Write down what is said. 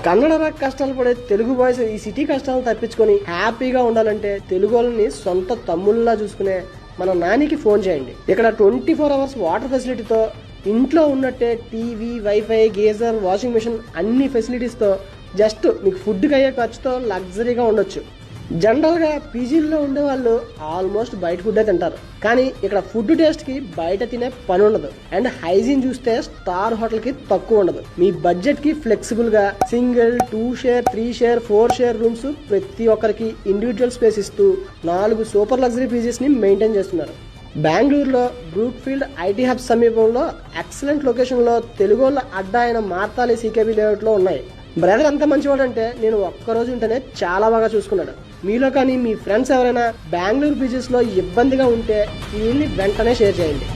Kannada rock కష్టాలు పడే Telugu boys ఈ సిటీ కష్టాలను తప్పించుకొని హ్యాపీగా ఉండాలంటే తెలుగు వాళ్ళని సొంత తమ్ముళ్ళలా చూసుకునే మన నానికి ఫోన్ చేయండి. ఇక్కడ 24 అవర్స్ వాటర్ ఫెసిలిటీతో ఇంట్లో ఉన్నట్టే TV, wifi, geyser, washing machine అన్ని ఫెసిలిటీస్తో జస్ట్ మీకు ఫుడ్కి అయ్యే ఖర్చుతో లగ్జరీగా ఉండొచ్చు. జనరల్గా పీజీల్లో ఉండే వాళ్ళు ఆల్మోస్ట్ బయట ఫుడ్డే తింటారు, కానీ ఇక్కడ ఫుడ్ టేస్ట్కి బయట తినే పని ఉండదు. అండ్ హైజీన్ చూస్తే స్టార్ హోటల్కి తక్కువ ఉండదు. మీ బడ్జెట్కి ఫ్లెక్సిబుల్గా single, 2 share, 3 share, 4 share rooms ప్రతి ఒక్కరికి ఇండివిజువల్ స్పేస్ ఇస్తూ 4 సూపర్ లగ్జరీ పీజీస్ని మెయింటైన్ చేస్తున్నారు. బెంగళూరులో బ్రూక్ఫీల్డ్ ఐటీ హబ్ సమీపంలో ఎక్సలెంట్ లొకేషన్లో తెలుగు వాళ్ళ అడ్డా అయిన మార్తాలి సీకేబీ లేఅవుట్లో ఉన్నాయి. బ్రదర్ ఎంత మంచివాడంటే నేను ఒక్కరోజు ఉంటేనే చాలా బాగా చూసుకున్నాడు. మీలో కానీ మీ ఫ్రెండ్స్ ఎవరైనా బెంగళూరు బీచెస్లో ఇబ్బందిగా ఉంటే వీళ్ళని వెంటనే షేర్ చేయండి.